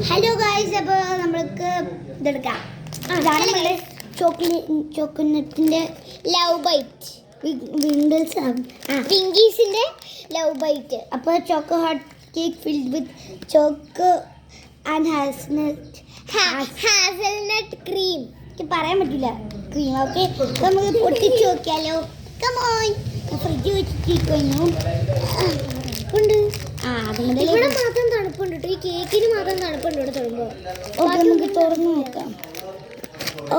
Hello guys, അപ്പോൾ നമ്മൾക്ക് ഇതെടുക്കാം. ചോക്ലേറ്റിൻ്റെ love byte, വിങ്കീസിൻ്റെ love byte. അപ്പോൾ choco hot cake filled with choco and hazelnut cream. എനിക്ക് പറയാൻ പറ്റില്ല ക്രീം. ഓക്കെ, നമുക്ക് പൊട്ടിച്ച് നോക്കിയാലോ. കമോൺ, ഫ്രിഡ്ജ് വെച്ചിരിക്കുന്നു. ഉണ്ട്. ഇവിടെ മാത്രം തണുപ്പുണ്ട്. ഈ കേക്കിന് മാത്രം തണുപ്പുണ്ട് ഇവിടെ തൊടുമ്പോൾ. ഓക്കെ, നമുക്ക് തുറന്ന് നോക്കാം. ഓ,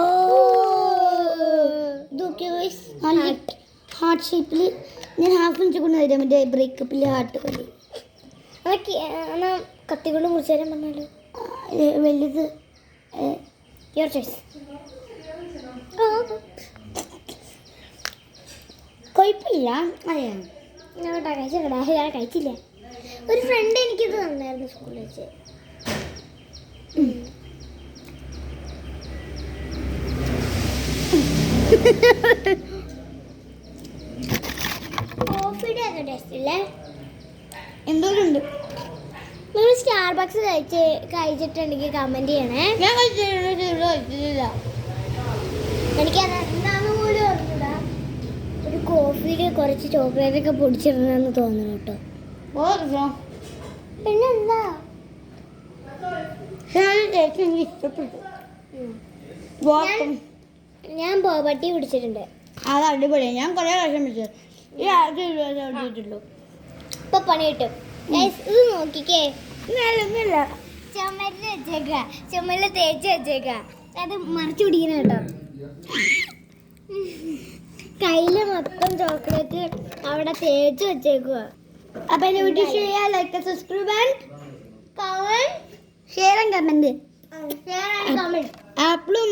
ഹാർട്ട് ഷേപ്പിൽ ഞാൻ ഹാഫ് ഇഞ്ച് കൊണ്ട് തരാം. മറ്റേ ബ്രേക്കപ്പിൽ ഹാർട്ട് പോലെ. അതൊക്കെ കത്തി കൊണ്ട് മുറിച്ച് തരാൻ പറഞ്ഞാലോ. വലുത് യുവർ ചോയ്സ്. കുഴപ്പമില്ല. അതെ, ഞാൻ കഴിച്ചില്ല. ഒരു ഫ്രണ്ട് എനിക്കിത് തന്നായിരുന്നു സ്കൂളിൽ വെച്ച്. കോഫിയുടെ ഒക്കെ ടേസ്റ്റ് ഇല്ലേ? എന്തോരുണ്ട്. നിങ്ങൾ സ്റ്റാർബക്സ് കഴിച്ചിട്ടുണ്ടെങ്കിൽ കമന്റ് ചെയ്യണേ. ഞാൻ കഴിച്ചില്ല. എനിക്കത് എന്താണെന്ന് പോലും അറിഞ്ഞൂടാ. ഒരു കോഫിയിൽ കുറച്ച് ചോക്ലേറ്റ് ഒക്കെ പൊടിച്ചിടണമെന്ന് തോന്നുന്നു കേട്ടോ. പിന്നെന്താ, ഇഷ്ടപ്പെട്ടു. ഞാൻ ബോബട്ടി പിടിച്ചിട്ടുണ്ട്. അത് അടിപൊളിയാണ്. ഞാൻ കുറേ പ്രാവശ്യം പിടിച്ചത്. ഇപ്പൊ പണി കിട്ടും. ഇത് നോക്കിക്കേ, ചുമരിൽ വെച്ചേക്ക, ചുമരിൽ തേച്ച് വെച്ചേക്ക. അത് മറിച്ച് പിടിക്കണം കേട്ടോ. കയ്യില് മൊത്തം ചോക്ലേറ്റ് അവിടെ തേച്ച് വെച്ചേക്കുക. അപ്പൊ എന്റെ video share, like, subscribe and comment. Share and comment. ആപ്പിളും